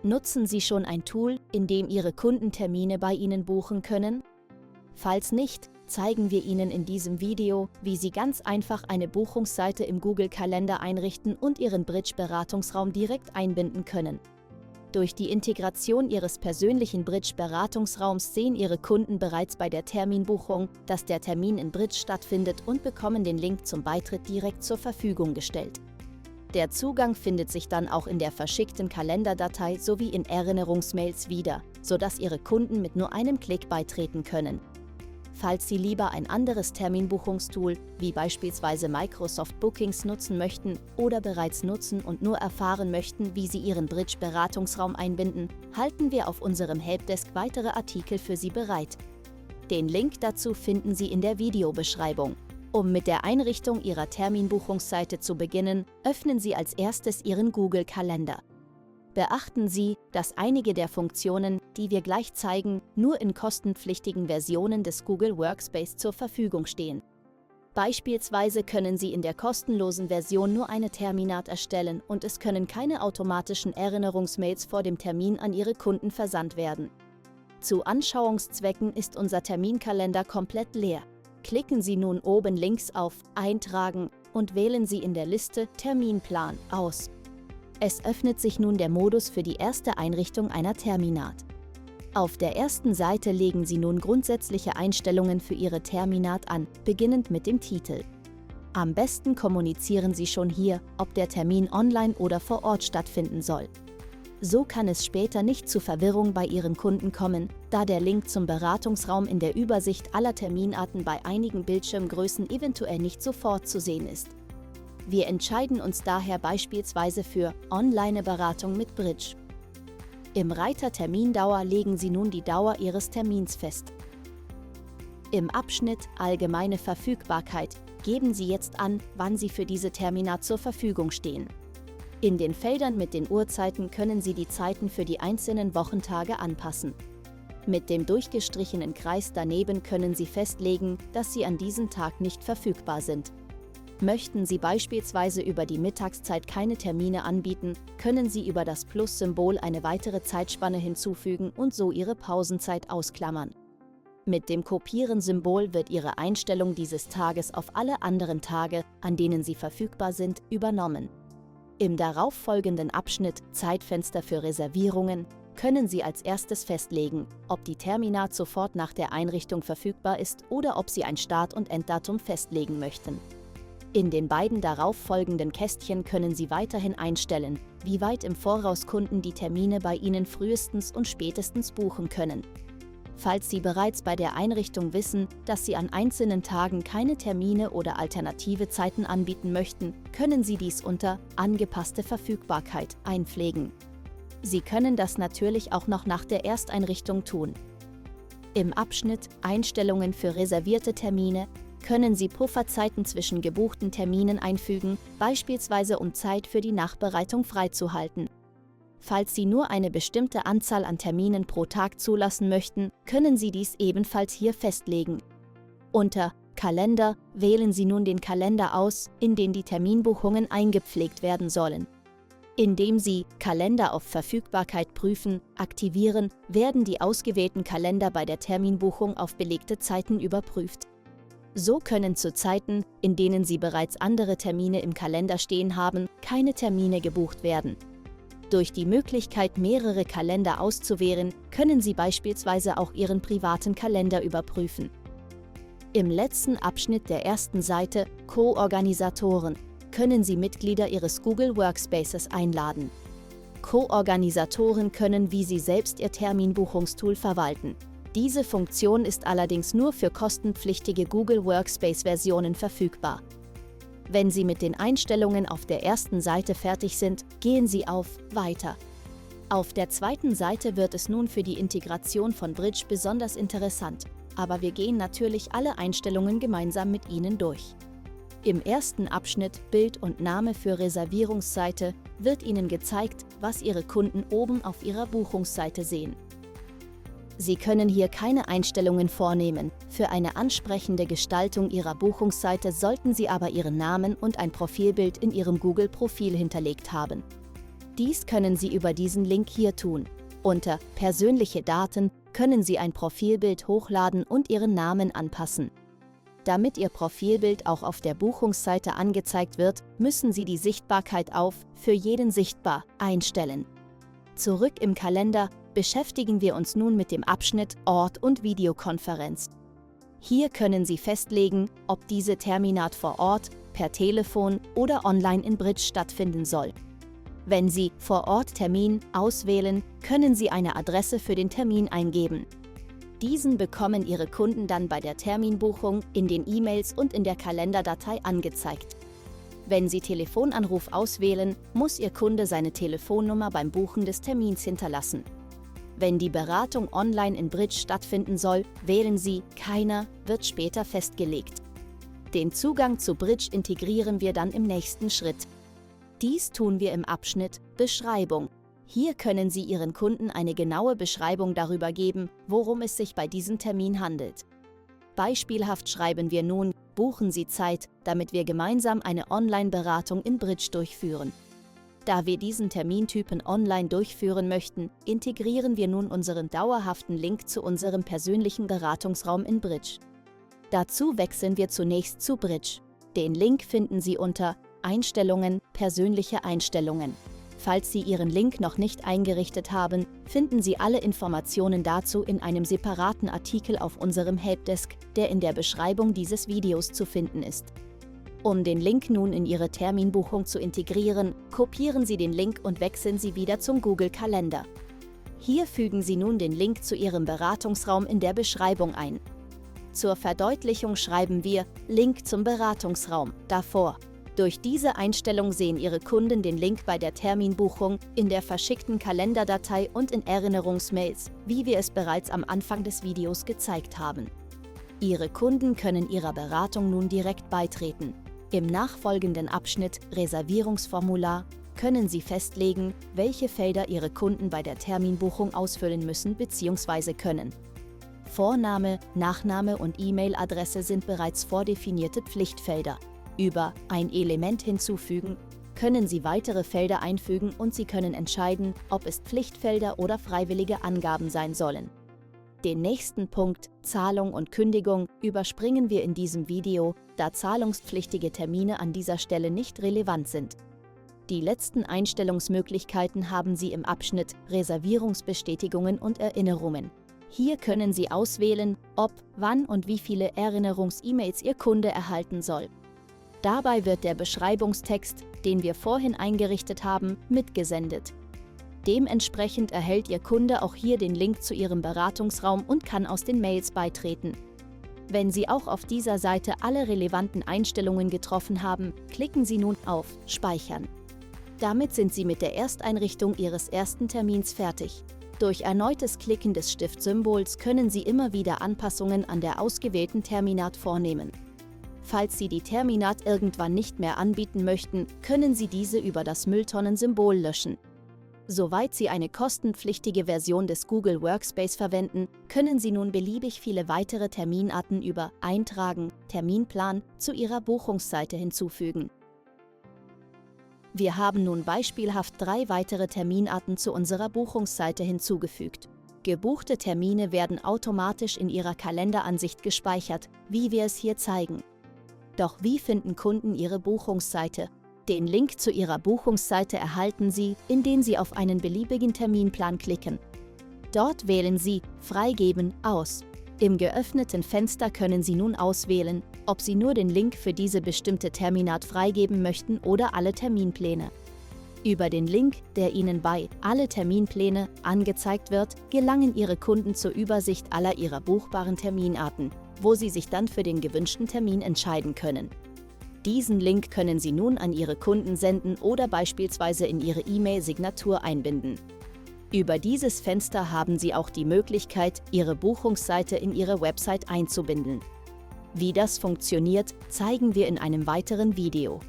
Nutzen Sie schon ein Tool, in dem Ihre Kunden Termine bei Ihnen buchen können? Falls nicht, zeigen wir Ihnen in diesem Video, wie Sie ganz einfach eine Buchungsseite im Google-Kalender einrichten und Ihren Bridge-Beratungsraum direkt einbinden können. Durch die Integration Ihres persönlichen Bridge-Beratungsraums sehen Ihre Kunden bereits bei der Terminbuchung, dass der Termin in Bridge stattfindet und bekommen den Link zum Beitritt direkt zur Verfügung gestellt. Der Zugang findet sich dann auch in der verschickten Kalenderdatei sowie in Erinnerungsmails wieder, sodass Ihre Kunden mit nur einem Klick beitreten können. Falls Sie lieber ein anderes Terminbuchungstool, wie beispielsweise Microsoft Bookings nutzen möchten oder bereits nutzen und nur erfahren möchten, wie Sie Ihren Bridge-Beratungsraum einbinden, halten wir auf unserem Helpdesk weitere Artikel für Sie bereit. Den Link dazu finden Sie in der Videobeschreibung. Um mit der Einrichtung Ihrer Terminbuchungsseite zu beginnen, öffnen Sie als erstes Ihren Google-Kalender. Beachten Sie, dass einige der Funktionen, die wir gleich zeigen, nur in kostenpflichtigen Versionen des Google Workspace zur Verfügung stehen. Beispielsweise können Sie in der kostenlosen Version nur eine Terminat erstellen und es können keine automatischen Erinnerungsmails vor dem Termin an Ihre Kunden versandt werden. Zu Anschauungszwecken ist unser Terminkalender komplett leer. Klicken Sie nun oben links auf Eintragen und wählen Sie in der Liste Terminplan aus. Es öffnet sich nun der Modus für die erste Einrichtung einer Terminat. Auf der ersten Seite legen Sie nun grundsätzliche Einstellungen für Ihre Terminat an, beginnend mit dem Titel. Am besten kommunizieren Sie schon hier, ob der Termin online oder vor Ort stattfinden soll. So kann es später nicht zu Verwirrung bei Ihren Kunden kommen, da der Link zum Beratungsraum in der Übersicht aller Terminarten bei einigen Bildschirmgrößen eventuell nicht sofort zu sehen ist. Wir entscheiden uns daher beispielsweise für Online-Beratung mit Bridge. Im Reiter Termindauer legen Sie nun die Dauer Ihres Termins fest. Im Abschnitt Allgemeine Verfügbarkeit geben Sie jetzt an, wann Sie für diese Terminat zur Verfügung stehen. In den Feldern mit den Uhrzeiten können Sie die Zeiten für die einzelnen Wochentage anpassen. Mit dem durchgestrichenen Kreis daneben können Sie festlegen, dass Sie an diesem Tag nicht verfügbar sind. Möchten Sie beispielsweise über die Mittagszeit keine Termine anbieten, können Sie über das Plus-Symbol eine weitere Zeitspanne hinzufügen und so Ihre Pausenzeit ausklammern. Mit dem Kopieren-Symbol wird Ihre Einstellung dieses Tages auf alle anderen Tage, an denen Sie verfügbar sind, übernommen. Im darauffolgenden Abschnitt Zeitfenster für Reservierungen können Sie als erstes festlegen, ob die Terminat sofort nach der Einrichtung verfügbar ist oder ob Sie ein Start- und Enddatum festlegen möchten. In den beiden darauffolgenden Kästchen können Sie weiterhin einstellen, wie weit im Voraus Kunden die Termine bei Ihnen frühestens und spätestens buchen können. Falls Sie bereits bei der Einrichtung wissen, dass Sie an einzelnen Tagen keine Termine oder alternative Zeiten anbieten möchten, können Sie dies unter Angepasste Verfügbarkeit einpflegen. Sie können das natürlich auch noch nach der Ersteinrichtung tun. Im Abschnitt Einstellungen für reservierte Termine können Sie Pufferzeiten zwischen gebuchten Terminen einfügen, beispielsweise um Zeit für die Nachbereitung freizuhalten. Falls Sie nur eine bestimmte Anzahl an Terminen pro Tag zulassen möchten, können Sie dies ebenfalls hier festlegen. Unter Kalender wählen Sie nun den Kalender aus, in den die Terminbuchungen eingepflegt werden sollen. Indem Sie Kalender auf Verfügbarkeit prüfen, aktivieren, werden die ausgewählten Kalender bei der Terminbuchung auf belegte Zeiten überprüft. So können zu Zeiten, in denen Sie bereits andere Termine im Kalender stehen haben, keine Termine gebucht werden. Durch die Möglichkeit, mehrere Kalender auszuwählen, können Sie beispielsweise auch Ihren privaten Kalender überprüfen. Im letzten Abschnitt der ersten Seite Co-Organisatoren können Sie Mitglieder Ihres Google Workspaces einladen. Co-Organisatoren können wie Sie selbst Ihr Terminbuchungstool verwalten. Diese Funktion ist allerdings nur für kostenpflichtige Google Workspace-Versionen verfügbar. Wenn Sie mit den Einstellungen auf der ersten Seite fertig sind, gehen Sie auf Weiter. Auf der zweiten Seite wird es nun für die Integration von Bridge besonders interessant, aber wir gehen natürlich alle Einstellungen gemeinsam mit Ihnen durch. Im ersten Abschnitt Bild und Name für Reservierungsseite wird Ihnen gezeigt, was Ihre Kunden oben auf Ihrer Buchungsseite sehen. Sie können hier keine Einstellungen vornehmen. Für eine ansprechende Gestaltung Ihrer Buchungsseite sollten Sie aber Ihren Namen und ein Profilbild in Ihrem Google-Profil hinterlegt haben. Dies können Sie über diesen Link hier tun. Unter Persönliche Daten können Sie ein Profilbild hochladen und Ihren Namen anpassen. Damit Ihr Profilbild auch auf der Buchungsseite angezeigt wird, müssen Sie die Sichtbarkeit auf Für jeden sichtbar einstellen. Zurück im Kalender beschäftigen wir uns nun mit dem Abschnitt Ort und Videokonferenz. Hier können Sie festlegen, ob diese Terminat vor Ort, per Telefon oder online in Bridge stattfinden soll. Wenn Sie Vor Ort Termin auswählen, können Sie eine Adresse für den Termin eingeben. Diesen bekommen Ihre Kunden dann bei der Terminbuchung in den E-Mails und in der Kalenderdatei angezeigt. Wenn Sie Telefonanruf auswählen, muss Ihr Kunde seine Telefonnummer beim Buchen des Termins hinterlassen. Wenn die Beratung online in Bridge stattfinden soll, wählen Sie Keiner, wird später festgelegt. Den Zugang zu Bridge integrieren wir dann im nächsten Schritt. Dies tun wir im Abschnitt Beschreibung. Hier können Sie Ihren Kunden eine genaue Beschreibung darüber geben, worum es sich bei diesem Termin handelt. Beispielhaft schreiben wir nun: Buchen Sie Zeit, damit wir gemeinsam eine Online-Beratung in Bridge durchführen. Da wir diesen Termintypen online durchführen möchten, integrieren wir nun unseren dauerhaften Link zu unserem persönlichen Beratungsraum in Bridge. Dazu wechseln wir zunächst zu Bridge. Den Link finden Sie unter Einstellungen, persönliche Einstellungen. Falls Sie Ihren Link noch nicht eingerichtet haben, finden Sie alle Informationen dazu in einem separaten Artikel auf unserem Helpdesk, der in der Beschreibung dieses Videos zu finden ist. Um den Link nun in Ihre Terminbuchung zu integrieren, kopieren Sie den Link und wechseln Sie wieder zum Google Kalender. Hier fügen Sie nun den Link zu Ihrem Beratungsraum in der Beschreibung ein. Zur Verdeutlichung schreiben wir Link zum Beratungsraum davor. Durch diese Einstellung sehen Ihre Kunden den Link bei der Terminbuchung, in der verschickten Kalenderdatei und in Erinnerungsmails, wie wir es bereits am Anfang des Videos gezeigt haben. Ihre Kunden können Ihrer Beratung nun direkt beitreten. Im nachfolgenden Abschnitt Reservierungsformular können Sie festlegen, welche Felder Ihre Kunden bei der Terminbuchung ausfüllen müssen bzw. können. Vorname, Nachname und E-Mail-Adresse sind bereits vordefinierte Pflichtfelder. Über ein Element hinzufügen können Sie weitere Felder einfügen und Sie können entscheiden, ob es Pflichtfelder oder freiwillige Angaben sein sollen. Den nächsten Punkt, Zahlung und Kündigung, überspringen wir in diesem Video, da zahlungspflichtige Termine an dieser Stelle nicht relevant sind. Die letzten Einstellungsmöglichkeiten haben Sie im Abschnitt Reservierungsbestätigungen und Erinnerungen. Hier können Sie auswählen, ob, wann und wie viele Erinnerungs-E-Mails Ihr Kunde erhalten soll. Dabei wird der Beschreibungstext, den wir vorhin eingerichtet haben, mitgesendet. Dementsprechend erhält Ihr Kunde auch hier den Link zu Ihrem Beratungsraum und kann aus den Mails beitreten. Wenn Sie auch auf dieser Seite alle relevanten Einstellungen getroffen haben, klicken Sie nun auf Speichern. Damit sind Sie mit der Ersteinrichtung Ihres ersten Termins fertig. Durch erneutes Klicken des Stiftsymbols können Sie immer wieder Anpassungen an der ausgewählten Terminat vornehmen. Falls Sie die Terminat irgendwann nicht mehr anbieten möchten, können Sie diese über das Mülltonnensymbol löschen. Soweit Sie eine kostenpflichtige Version des Google Workspace verwenden, können Sie nun beliebig viele weitere Terminarten über Eintragen, Terminplan zu Ihrer Buchungsseite hinzufügen. Wir haben nun beispielhaft 3 weitere Terminarten zu unserer Buchungsseite hinzugefügt. Gebuchte Termine werden automatisch in Ihrer Kalenderansicht gespeichert, wie wir es hier zeigen. Doch wie finden Kunden Ihre Buchungsseite? Den Link zu Ihrer Buchungsseite erhalten Sie, indem Sie auf einen beliebigen Terminplan klicken. Dort wählen Sie Freigeben aus. Im geöffneten Fenster können Sie nun auswählen, ob Sie nur den Link für diese bestimmte Terminat freigeben möchten oder alle Terminpläne. Über den Link, der Ihnen bei Alle Terminpläne angezeigt wird, gelangen Ihre Kunden zur Übersicht aller Ihrer buchbaren Terminarten, wo Sie sich dann für den gewünschten Termin entscheiden können. Diesen Link können Sie nun an Ihre Kunden senden oder beispielsweise in Ihre E-Mail-Signatur einbinden. Über dieses Fenster haben Sie auch die Möglichkeit, Ihre Buchungsseite in Ihre Website einzubinden. Wie das funktioniert, zeigen wir in einem weiteren Video.